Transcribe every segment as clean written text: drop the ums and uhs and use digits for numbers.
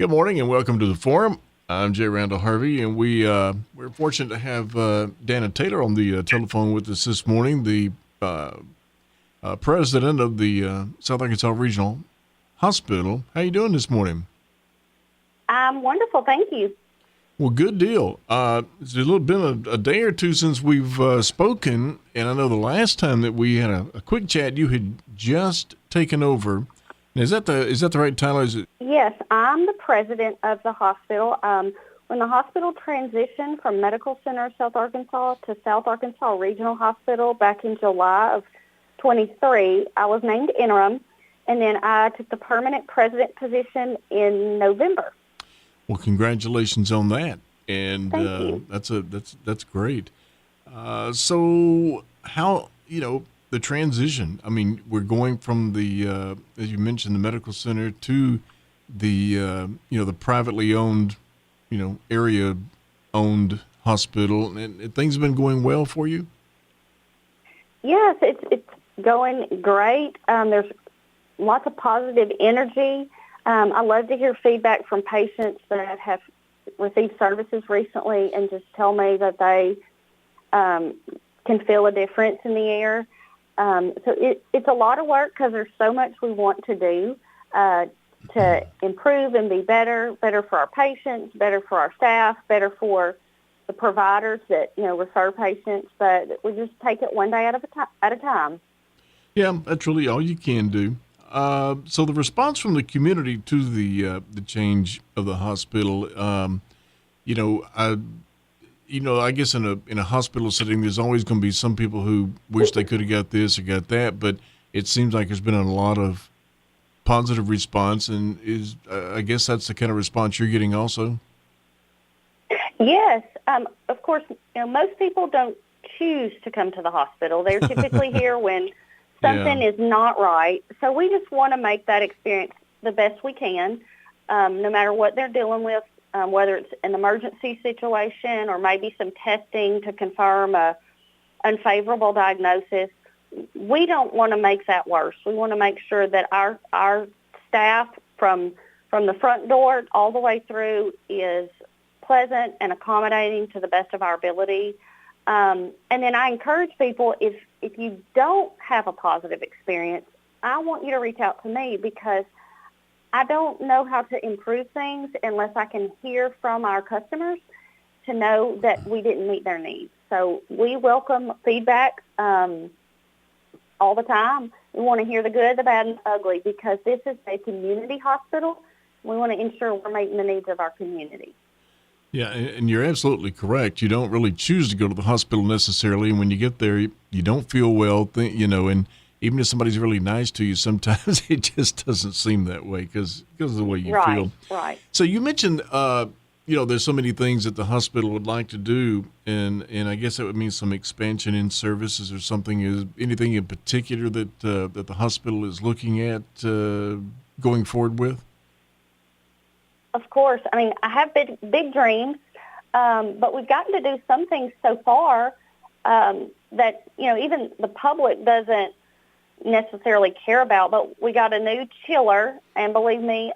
Good morning and welcome to the forum. I'm J Randall Harvey, and we're fortunate to have Danna Taylor on the telephone with us this morning, the president of the South Arkansas Regional Hospital. How you doing this morning? I'm wonderful, thank you. Well, good deal. It's been a day or two since we've spoken, and I know the last time that we had a quick chat, you had just taken over. Is that the right title? Is it? Yes, I'm the president of the hospital. When the hospital transitioned from Medical Center of South Arkansas to South Arkansas Regional Hospital back in July of 23, I was named interim, and then I took the permanent president position in November. Well, congratulations on that, and Thank you. that's great. So how the transition? I mean, we're going from the as you mentioned, the medical center to the the privately owned, area owned hospital, and things have been going well for you. Yes, it's going great. There's lots of positive energy. I love to hear feedback from patients that have received services recently and just tell me that they can feel a difference in the air. So it's a lot of work because there's so much we want to do to improve and be better for our patients, better for our staff, better for the providers that refer patients. But we just take it one day at a time. Yeah, that's really all you can do. So the response from the community to the change of the hospital, I guess in a hospital setting, there's always going to be some people who wish they could have got this or got that, but it seems like there's been a lot of positive response, and I guess that's the kind of response you're getting also. Yes, of course. Most people don't choose to come to the hospital. They're typically here when something is not right. So we just want to make that experience the best we can, no matter what they're dealing with, whether it's an emergency situation or maybe some testing to confirm a unfavorable diagnosis. We don't want to make that worse. We want to make sure that our staff from the front door all the way through is pleasant and accommodating to the best of our ability. And then I encourage people, if you don't have a positive experience, I want you to reach out to me because I don't know how to improve things unless I can hear from our customers to know that we didn't meet their needs. So we welcome feedback all the time. We want to hear the good, the bad, and the ugly because this is a community hospital. We want to ensure we're meeting the needs of our community. Yeah, and you're absolutely correct. You don't really choose to go to the hospital necessarily, and when you get there, you don't feel well, and even if somebody's really nice to you, sometimes it just doesn't seem that way because of the way you feel. Right. So you mentioned, there's so many things that the hospital would like to do, and I guess that would mean some expansion in services or something. Is anything in particular that the hospital is looking at going forward with? Of course. I mean, I have big dreams, but we've gotten to do some things so far that, even the public doesn't necessarily care about. But we got a new chiller, and believe me,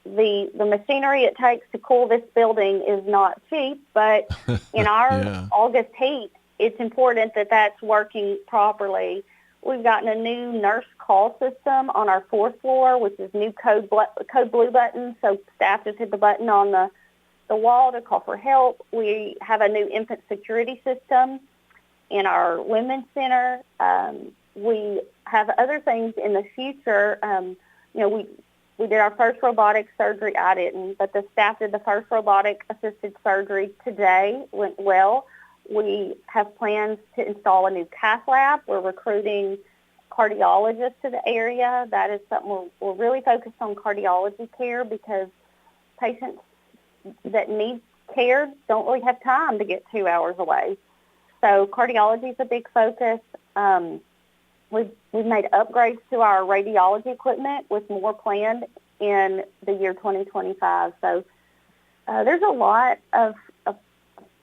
the machinery it takes to cool this building is not cheap. But in our August heat, it's important that that's working properly. We've gotten a new nurse call system on our fourth floor, which is new code blue button. So staff just hit the button on the wall to call for help. We have a new infant security system in our women's center. We have other things in the future. We did our first robotic surgery. I didn't, but the staff did the first robotic assisted surgery today. Went well. We have plans to install a new cath lab. We're recruiting cardiologists to the area. That is something we're really focused on cardiology care because patients that need care don't really have time to get 2 hours away. So cardiology is a big focus. We've made upgrades to our radiology equipment with more planned in the year 2025. So there's a lot of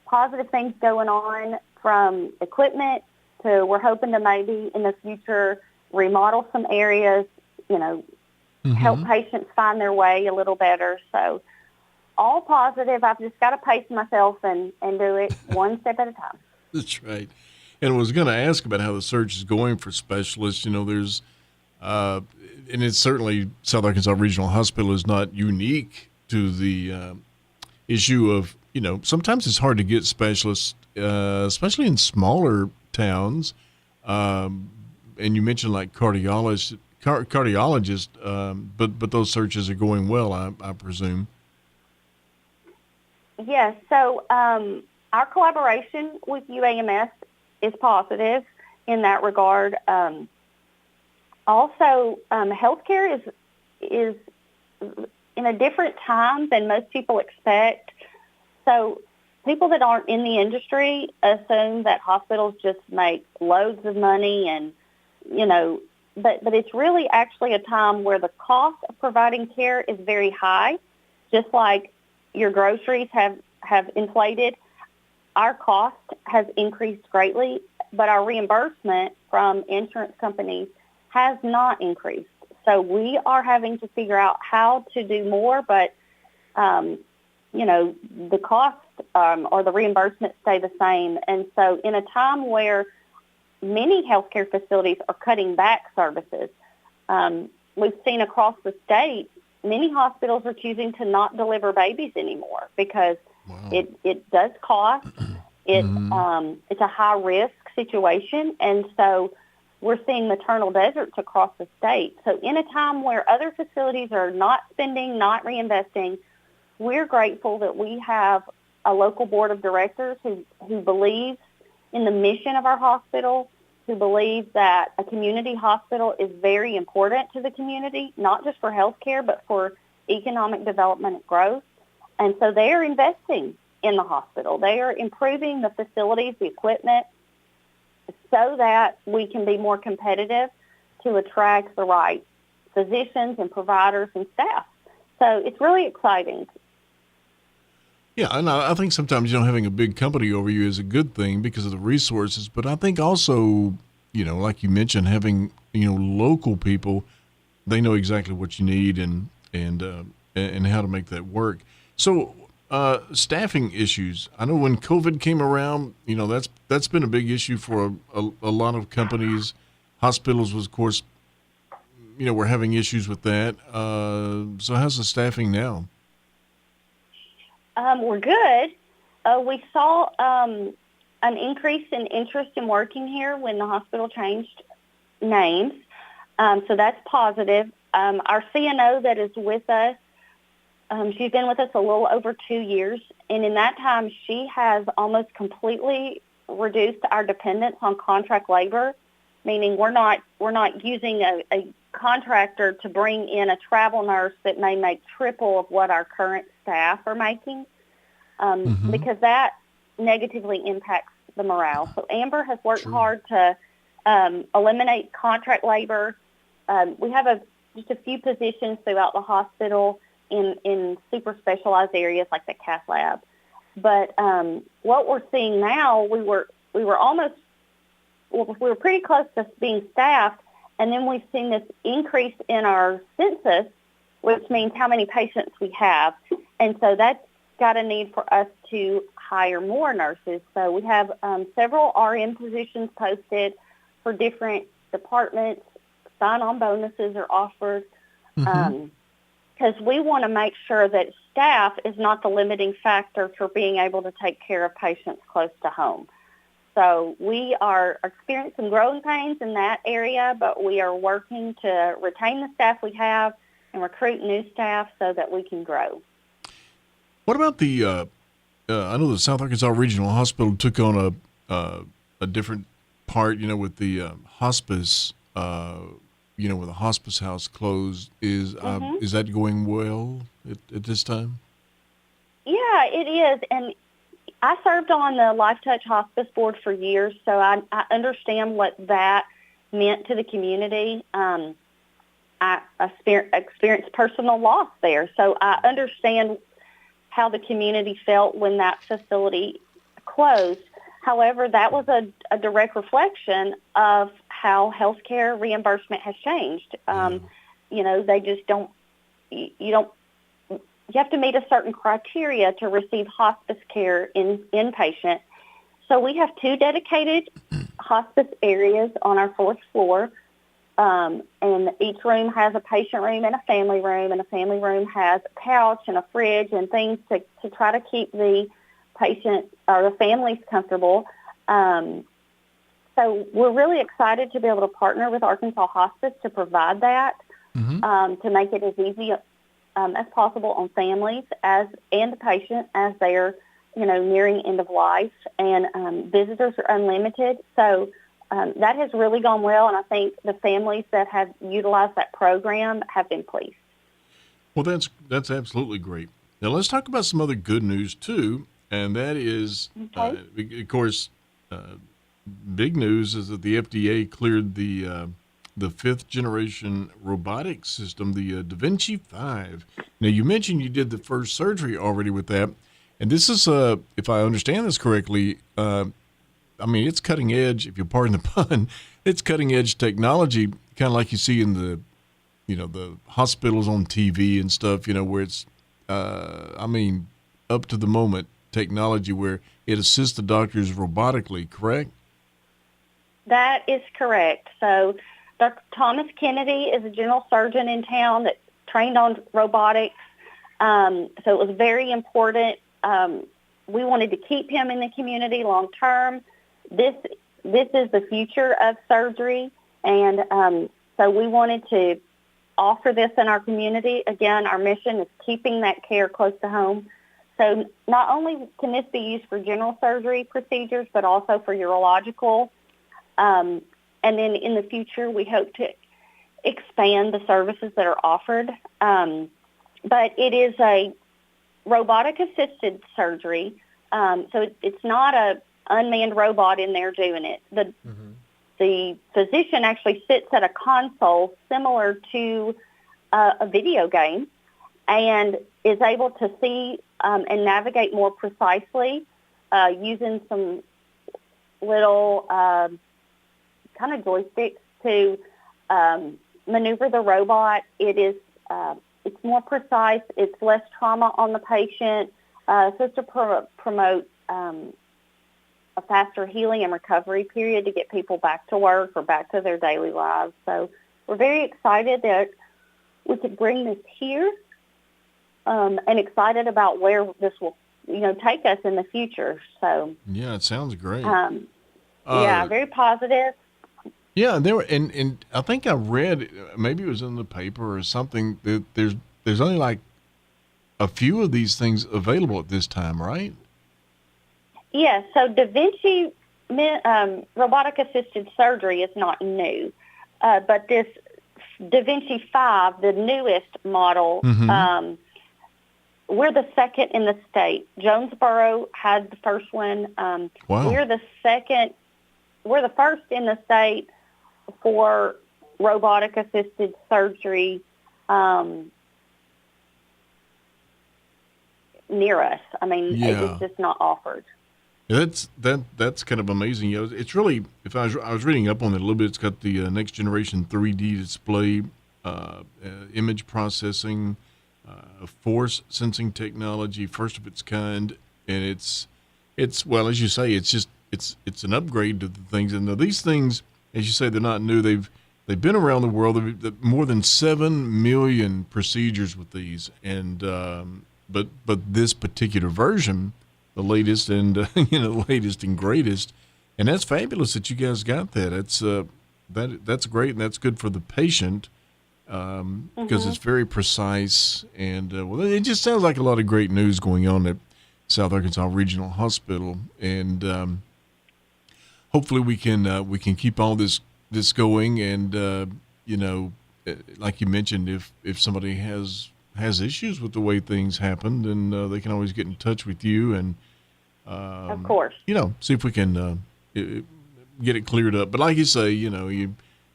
positive things going on from equipment to we're hoping to maybe in the future remodel some areas, help Mm-hmm. patients find their way a little better. So all positive. I've just got to pace myself and do it one step at a time. That's right. And I was going to ask about how the search is going for specialists. There's, uh, and it's certainly South Arkansas Regional Hospital is not unique to the issue of, sometimes it's hard to get specialists, especially in smaller towns. Um, and you mentioned like cardiologists, but those searches are going well, I presume. Yes. So our collaboration with UAMS is positive in that regard. Also, healthcare is in a different time than most people expect. So people that aren't in the industry assume that hospitals just make loads of money and, but it's really actually a time where the cost of providing care is very high, just like your groceries have inflated. Our cost has increased greatly, but our reimbursement from insurance companies has not increased. So we are having to figure out how to do more, but, the cost or the reimbursement stay the same. And so in a time where many healthcare facilities are cutting back services, we've seen across the state, many hospitals are choosing to not deliver babies anymore because Wow. it does cost. Mm-hmm. It's a high risk situation, and so we're seeing maternal deserts across the state. So in a time where other facilities are not spending, not reinvesting, we're grateful that we have a local board of directors who believes in the mission of our hospital, who believes that a community hospital is very important to the community, not just for healthcare, but for economic development and growth. And so they are investing in the hospital. They are improving the facilities, the equipment, so that we can be more competitive to attract the right physicians and providers and staff. So it's really exciting. Yeah, and I think sometimes having a big company over you is a good thing because of the resources. But I think also, like you mentioned, having local people, they know exactly what you need and how to make that work. So staffing issues. I know when COVID came around, that's been a big issue for a lot of companies. Hospitals was, of course, we're having issues with that. So how's the staffing now? We're good. We saw an increase in interest in working here when the hospital changed names. So that's positive. Our CNO that is with us, she's been with us a little over 2 years, and in that time she has almost completely reduced our dependence on contract labor, meaning we're not using a contractor to bring in a travel nurse that may make triple of what our current staff are making, Mm-hmm. because that negatively impacts the morale. So Amber has worked Sure. hard to eliminate contract labor. We have just a few positions throughout the hospital in super specialized areas like the cath lab. But what we're seeing now, we were pretty close to being staffed, and then we've seen this increase in our census, which means how many patients we have. And so that's got a need for us to hire more nurses. So we have several RN positions posted for different departments. Sign-on bonuses are offered Mm-hmm. because we want to make sure that staff is not the limiting factor for being able to take care of patients close to home. So we are experiencing growing pains in that area, but we are working to retain the staff we have and recruit new staff so that we can grow. What about the? I know the South Arkansas Regional Hospital took on a different part. With the hospice. With the hospice house closed. hmm Is that going well at this time? Yeah, it is. And I served on the Life Touch Hospice Board for years, so I understand what that meant to the community. I experienced personal loss there, so I understand how the community felt when that facility closed. However, that was a direct reflection of how healthcare reimbursement has changed. they just don't, you don't, you have to meet a certain criteria to receive hospice care in inpatient. So we have 2 dedicated hospice areas on our 4th floor. And each room has a patient room and a family room has a couch and a fridge and things to try to keep the patient or the families comfortable. So we're really excited to be able to partner with Arkansas Hospice to provide that, to make it as easy as possible on families and the patient as they're, nearing end of life. And visitors are unlimited. So that has really gone well, and I think the families that have utilized that program have been pleased. Well, that's absolutely great. Now let's talk about some other good news too, and that is, of course, big news is that the FDA cleared the 5th generation robotic system, the DaVinci V. Now you mentioned you did the first surgery already with that, and this is, if I understand this correctly, it's cutting edge, if you pardon the pun. It's cutting edge technology, kind of like you see in the, the hospitals on TV and stuff, where it's, up to the moment technology where it assists the doctors robotically, correct? That is correct. So Dr. Thomas Kennedy is a general surgeon in town that trained on robotics. So it was very important. We wanted to keep him in the community long term. This is the future of surgery, and so we wanted to offer this in our community. Again, our mission is keeping that care close to home. So not only can this be used for general surgery procedures, but also for urological. And then in the future, we hope to expand the services that are offered. But it is a robotic-assisted surgery, so it's not a unmanned robot in there doing it. The physician actually sits at a console similar to a video game and is able to see and navigate more precisely using some little kind of joysticks to maneuver the robot. It's more precise. It's less trauma on the patient. So it's to promote a faster healing and recovery period to get people back to work or back to their daily lives. So we're very excited that we could bring this here, and excited about where this will, take us in the future. So yeah, it sounds great. Very positive. Yeah, there were, and I think I read, maybe it was in the paper or something, that there's only like a few of these things available at this time, right? Yes, so DaVinci robotic-assisted surgery is not new, but this DaVinci V, the newest model, we're the second in the state. Jonesboro had the first one. Wow. We're the first in the state for robotic-assisted surgery near us. It's just not offered. That's kind of amazing. It's really, if I was reading up on it a little bit, it's got the next generation 3D display, image processing, force sensing technology, first of its kind, and it's well, as you say, it's an upgrade to the things. And these things, as you say, they're not new. They've been around the world. They've more than 7 million procedures with these, and but this particular version, the latest and the latest and greatest, and that's fabulous that you guys got that. That's great, and that's good for the patient because it's very precise, and it just sounds like a lot of great news going on at South Arkansas Regional Hospital, and hopefully we can keep all this going, and like you mentioned, if somebody has issues with the way things happen, then they can always get in touch with you and, of course, see if we can get it cleared up. But like you say,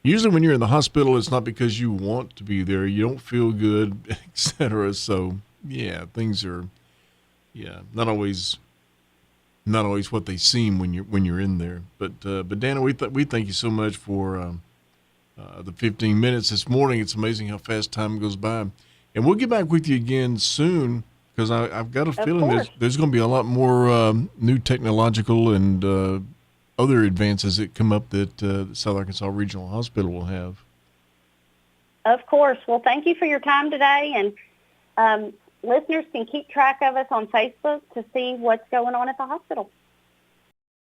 usually when you're in the hospital, it's not because you want to be there. You don't feel good, etc. So yeah, things are, not always what they seem when you're in there. But Danna, we thank you so much for the 15 minutes this morning. It's amazing how fast time goes by. And we'll get back with you again soon because I've got a feeling there's going to be a lot more new technological and other advances that come up that South Arkansas Regional Hospital will have. Of course. Well, thank you for your time today. And listeners can keep track of us on Facebook to see what's going on at the hospital.